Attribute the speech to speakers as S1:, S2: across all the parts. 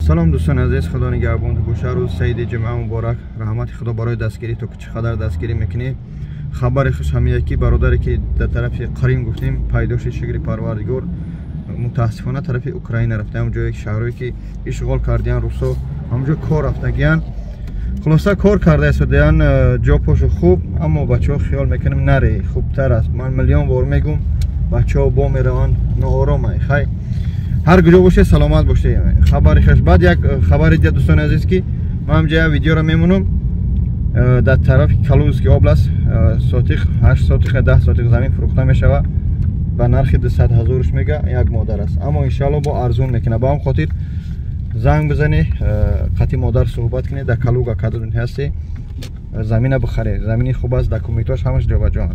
S1: سلام دوستان عزیز، خدا نگهبان باشه. روز سعید جمعه مبارک. رحمت خدا برای دستگیری تو که چقدر دستگیری میکنی. خبر خوش هم یکی برادری که در طرف قریم گفتیم پیداش شکری پروردگار متاسفانه طرف اوکراین رفته، اونجا یک شهری که اشغال کردن روسا، اونجا کار رفتگیان. خلاصه کار کرده استودیان جا پوش خوب، اما بچه‌ها خیال میکنم نره خوبتر است. من میلیون بار میگم بچه‌ها با میروان ناآرامه. خیر هر کجا باشه سلامت باشه. خبر خوش. بعد یک خبر دیگه دوستان عزیز که من اینجا ویدیو را میمونم در طرف کالوزکی اوبلاست سوتیخ 8 سوتیخ 10 سوتیخ زمین فروخته میشوه با نرخ 200,000 میگه یک مادر است، اما ان شاء الله با ارزون میکنه. با هم خاطر زنگ بزنی قطعی مادر صحبت کنی در کالوگا کادون هستی زمین بخری. زمینی خوب است، دکومنتاش همش جابجا.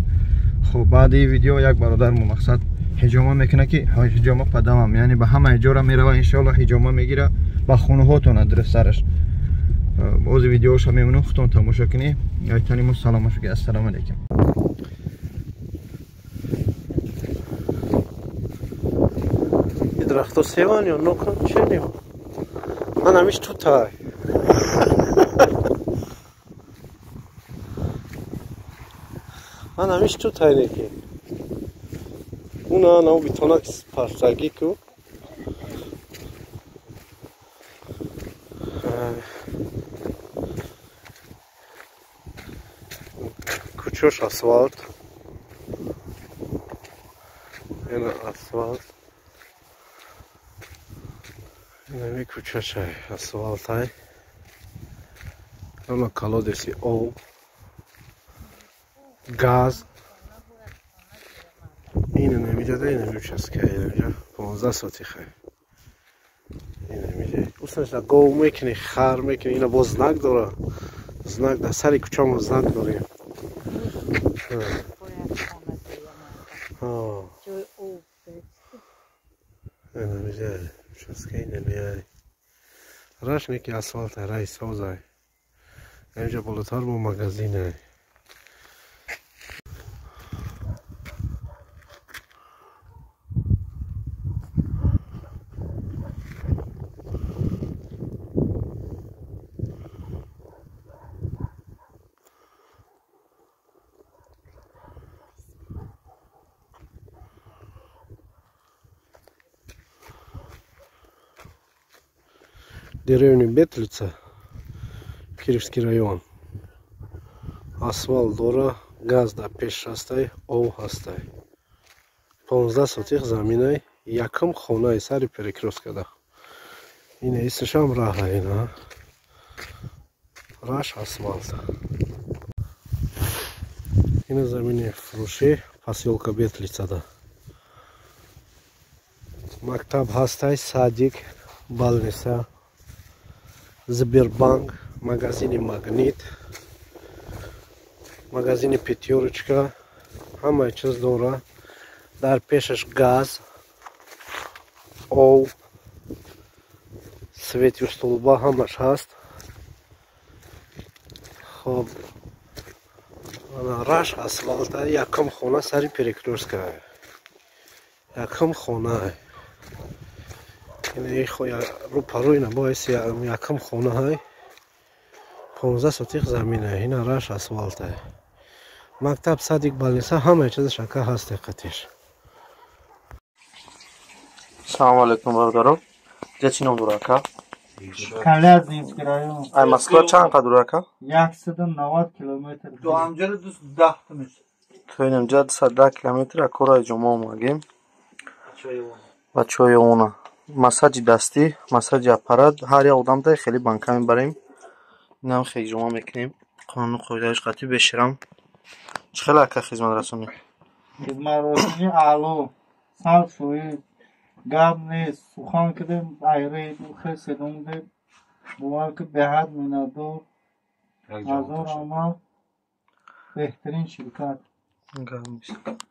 S1: خب بعد این ویدیو یک برادر مو مقصد حجامه میکنه که حجامه قدمم، یعنی به همه اجاره میره و ان شاء الله حجامه میگیره با خونه هاتون ادرس سرش. باز ویدیوش هم میمونم خودتون تماشا کنی. ایتانی سلام شو. السلام علیکم.
S2: درخت سیوان یا نکن چه نیم من همیش تو تای من همیش تو تای نیکی اونا نو بیتونا کس پرساگی کو کوچوش اسفالت اینا اسفالت نمی کوچش های اسفالت های اونا کالودسی او گاز اینه نمیجاده اینه میچست که اینجا 15 سوتیخه اینه میجه اوستنش در گو میکنی خر میکنی اینا با زنک داره زنک در سری کچام زنک داریم اینه میجه میچست که اینه میای راش نیکی اسفالت های رای سوز های اینجا بلوتار با مگزین های Деревня Бетлица, Киевский район. Асфальт дора, газ да пеш ҳастай, ов ҳастай. 15 сотих заминай, якам хонай сари перекрёстка да. Ина исшам раҳа ина. Раш асфальт. Ина замини фурӯши посёлка Бетлица да. Мактаб ҳастай, садик, балниса. Сбербанк, магазине Магнит, магазине Пятерочка, ҳамаи чиз дора. Дар пешаш газ, ов, свети столба ҳамаш ҳаст. Хоб раш асфалта, якам хона сари перекрёстка. Якам хона. رو پروی نباید یکم خونه های 15 سوتیخ زمین های این راش اسفالت های مکتب صدیق بالنسا همه چیز شکه هست دقیقتیش.
S3: سلام علیکم برادرم. چی نام داره که؟
S4: کلیت نیمسکی رایون.
S3: ای مسکو چند قدر داره که؟
S4: 190 کیلومتر.
S3: دو همجر 10 میشه. تو این همجر 110 کیلومتر اکورای جمعه مگیم. بچه‌های اونا. مساج دستی، مساج اپارات، هر یک آدم داره خیلی بانک میبریم. این هم خیلی جمع میکنیم. قانون قاعده‌اش قطعی بشیرم. چخیلی که خدمت رسونی؟
S4: خدمت رسونی آلو، صاف شوی، گاب نیست. سخن کردیم ایره دو خیلی سدوم دید. بوال که بهاد میندو. از اون آما بهترین شرکت.
S3: گام نیست.